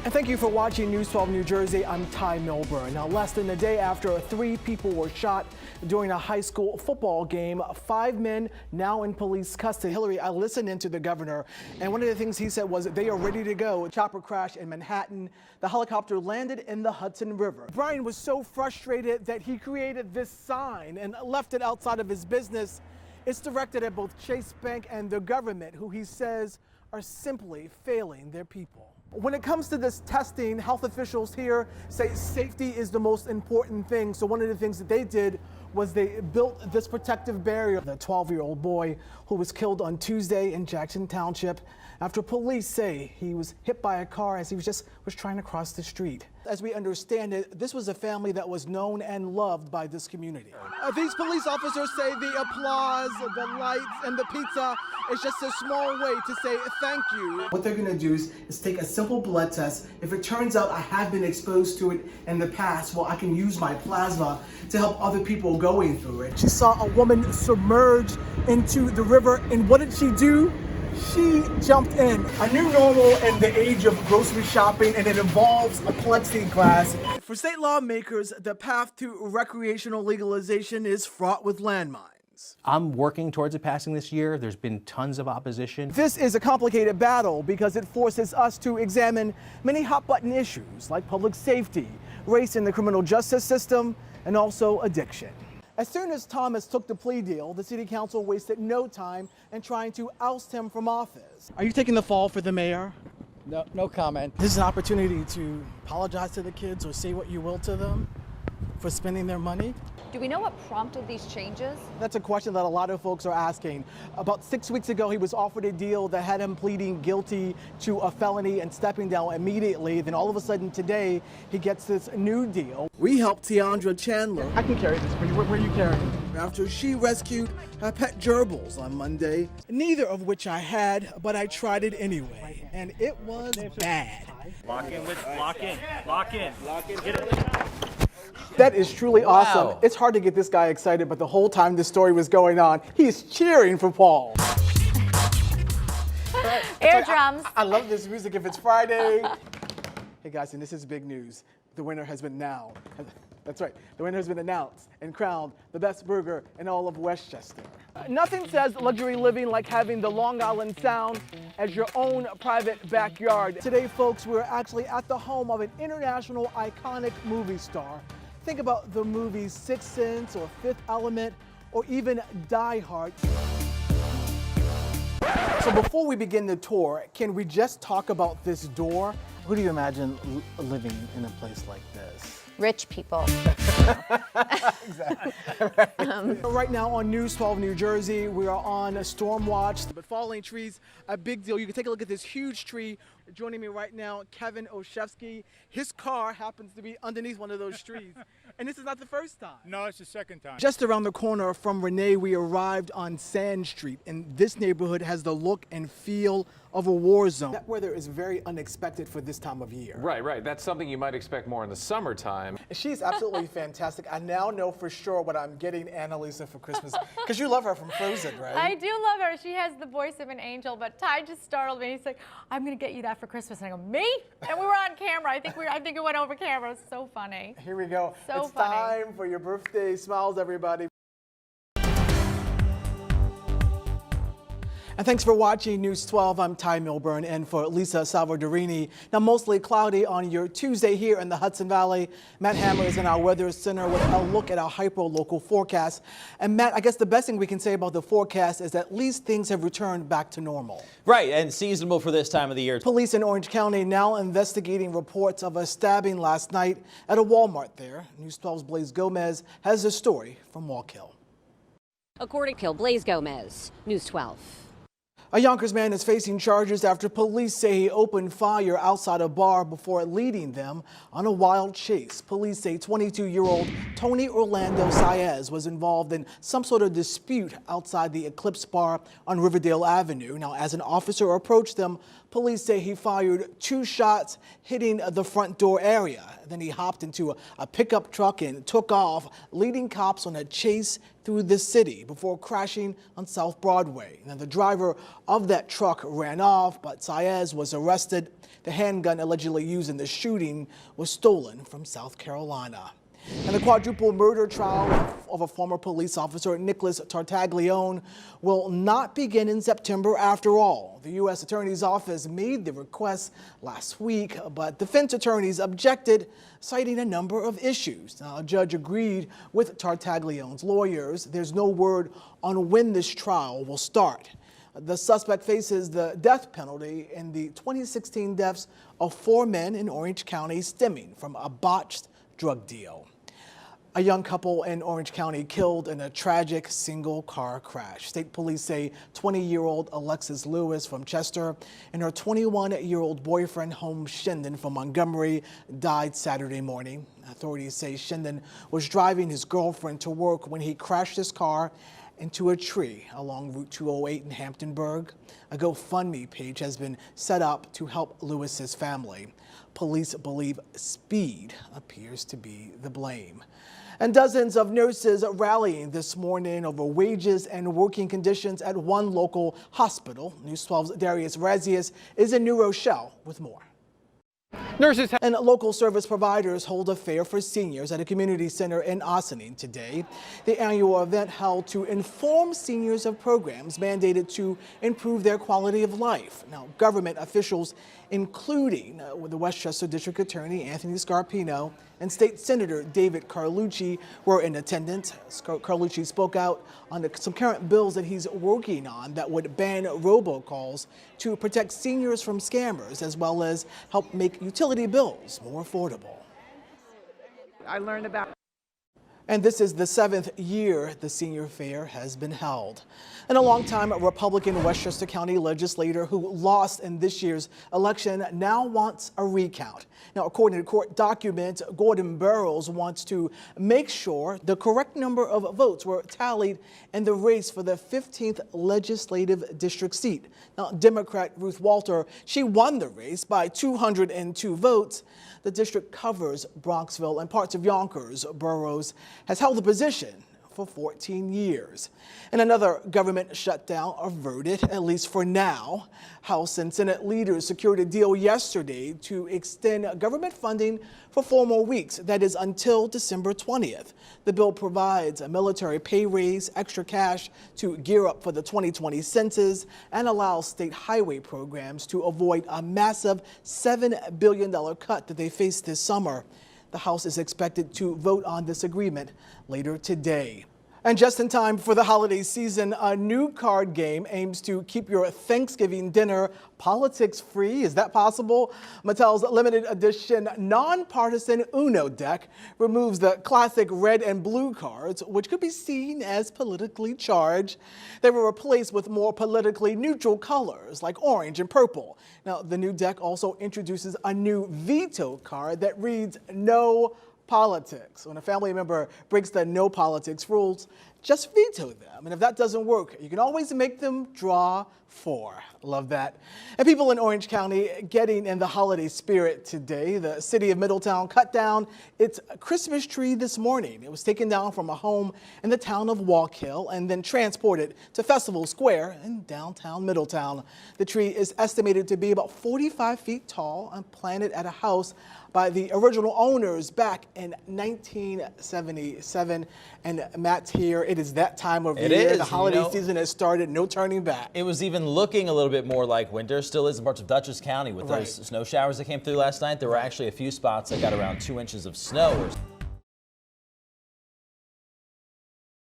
And thank you for watching News 12 New Jersey. I'm Ty Milburn. Now, less than a day after 3 people were shot during a high school football game, 5 men now in police custody. Hillary, I listened into the governor, and one of the things he said was that they are ready to go. A chopper crash in Manhattan. The helicopter landed in the Hudson River. Brian was so frustrated that he created this sign and left it outside of his business. It's directed at both Chase Bank and the government, who he says are simply failing their people. When it comes to this testing, health officials here say safety is the most important thing. So one of the things that they did was they built this protective barrier. The 12-year-old boy who was killed on Tuesday in Jackson Township after police say he was hit by a car as he was trying to cross the street. As we understand it, this was a family that was known and loved by this community. These police officers say the applause, the lights, and the pizza is just a small way to say thank you. What they're going to do is take a simple blood test. If it turns out I have been exposed to it in the past, well, I can use my plasma to help other people going through it. She saw a woman submerge into the river, and what did she do? She jumped in. A new normal in the age of grocery shopping, and it involves a plexiglass. For state lawmakers, the path to recreational legalization is fraught with landmines. I'm working towards it passing this year. There's been tons of opposition. This is a complicated battle because it forces us to examine many hot-button issues like public safety, race in the criminal justice system, and also addiction. As soon as Thomas took the plea deal, the city council wasted no time in trying to oust him from office. Are you taking the fall for the mayor? No comment. This is an opportunity to apologize to the kids or say what you will to them for spending their money. Do we know what prompted these changes? That's a question that a lot of folks are asking. About 6 weeks ago, he was offered a deal that had him pleading guilty to a felony and stepping down immediately. Then all of a sudden today, he gets this new deal. We helped Tiandra Chandler. I can carry this for you. Where are you carrying it? After she rescued her pet gerbils on Monday, neither of which I had, but I tried it anyway, and it was bad. Lock in, get it. That is truly awesome. Wow. It's hard to get this guy excited, but the whole time this story was going on, he's cheering for Paul. Air drums. I love this music if it's Friday. Hey guys, and this is big news. The winner has been now. That's right. The winner has been announced and crowned the best burger in all of Westchester. Nothing says luxury living like having the Long Island Sound as your own private backyard. Today, folks, we're actually at the home of an international iconic movie star. Think about the movies Sixth Sense or Fifth Element or even Die Hard. So before we begin the tour, can we just talk about this door? Who do you imagine living in a place like this? Rich people. Exactly. Right now on News 12 New Jersey, we are on a storm watch. But falling trees, a big deal. You can take a look at this huge tree. Joining me right now, Kevin Oshevsky. His car happens to be underneath one of those trees. And this is not the first time. No, it's the second time. Just around the corner from Renee, we arrived on Sand Street, and this neighborhood has the look and feel of a war zone. That weather is very unexpected for this time of year. Right. That's something you might expect more in the summertime. She's absolutely fantastic. I now know for sure what I'm getting Annalisa for Christmas, because you love her from Frozen, right? I do love her. She has the voice of an angel, but Ty just startled me. He's like, I'm going to get you that for Christmas. And I go, me? And we were on camera. I think it went over camera. It's so funny. Here we go. So it's funny. Time for your birthday smiles, everybody. And thanks for watching News 12. I'm Ty Milburn, and for Lisa Salvadorini. Now, mostly cloudy on your Tuesday here in the Hudson Valley. Matt Hammer is in our Weather Center with a look at our hyper-local forecast. And Matt, I guess the best thing we can say about the forecast is at least things have returned back to normal. Right, and seasonable for this time of the year. Police in Orange County now investigating reports of a stabbing last night at a Walmart there. News 12's Blaze Gomez has the story from Walk Hill. According to Blaze Gomez, News 12. A Yonkers man is facing charges after police say he opened fire outside a bar before leading them on a wild chase. Police say 22-year-old Tony Orlando Saez was involved in some sort of dispute outside the Eclipse Bar on Riverdale Avenue. Now, as an officer approached them, police say he fired 2 shots, hitting the front door area. Then he hopped into a pickup truck and took off, leading cops on a chase through the city before crashing on South Broadway. Now, the driver of that truck ran off, but Saez was arrested. The handgun allegedly used in the shooting was stolen from South Carolina. And the quadruple murder trial of a former police officer, Nicholas Tartaglione, will not begin in September after all. The U.S. Attorney's Office made the request last week, but defense attorneys objected, citing a number of issues. Now, a judge agreed with Tartaglione's lawyers. There's no word on when this trial will start. The suspect faces the death penalty in the 2016 deaths of 4 men in Orange County stemming from a botched drug deal. A young couple in Orange County killed in a tragic single-car crash. State police say 20-year-old Alexis Lewis from Chester and her 21-year-old boyfriend, Holmes Shinden from Montgomery, died Saturday morning. Authorities say Shinden was driving his girlfriend to work when he crashed his car into a tree along Route 208 in Hamptonburg. A GoFundMe page has been set up to help Lewis's family. Police believe speed appears to be the blame. And dozens of nurses rallying this morning over wages and working conditions at one local hospital. News 12's Darius Razius is in New Rochelle with more. Nurses And local service providers hold a fair for seniors at a community center in Ossining today. The annual event held to inform seniors of programs mandated to improve their quality of life. Now, government officials, including the Westchester District Attorney Anthony Scarpino and State Senator David Carlucci, were in attendance. Carlucci spoke out on some current bills that he's working on that would ban robocalls to protect seniors from scammers, as well as help make utility bills more affordable. I learned about. And this is the 7th year the senior fair has been held. And a longtime Republican Westchester County legislator who lost in this year's election now wants a recount. Now, according to court documents, Gordon Burroughs wants to make sure the correct number of votes were tallied in the race for the 15th legislative district seat. Now, Democrat Ruth Walter, she won the race by 202 votes. The district covers Bronxville and parts of Yonkers. Burroughs has held the position for 14 years. And another government shutdown averted, at least for now. House and Senate leaders secured a deal yesterday to extend government funding for 4 more weeks, that is until December 20th. The bill provides a military pay raise, extra cash to gear up for the 2020 census, and allows state highway programs to avoid a massive $7 billion cut that they faced this summer. The House is expected to vote on this agreement later today. And just in time for the holiday season, a new card game aims to keep your Thanksgiving dinner politics free. Is that possible? Mattel's limited edition nonpartisan Uno deck removes the classic red and blue cards, which could be seen as politically charged. They were replaced with more politically neutral colors like orange and purple. Now, the new deck also introduces a new veto card that reads "No politics." When a family member breaks the no politics rules, just veto them. And if that doesn't work, you can always make them draw 4. Love that. And people in Orange County getting in the holiday spirit today. The city of Middletown cut down its Christmas tree this morning. It was taken down from a home in the town of Walk Hill and then transported to Festival Square in downtown Middletown. The tree is estimated to be about 45 feet tall and planted at a house by the original owners back in 1977. And Matt's here. It is that time of year. The holiday season has started. No turning back. It was even looking a little bit more like winter. Still is in parts of Dutchess County with those snow showers that came through last night. There were actually a few spots that got around 2 inches of snow.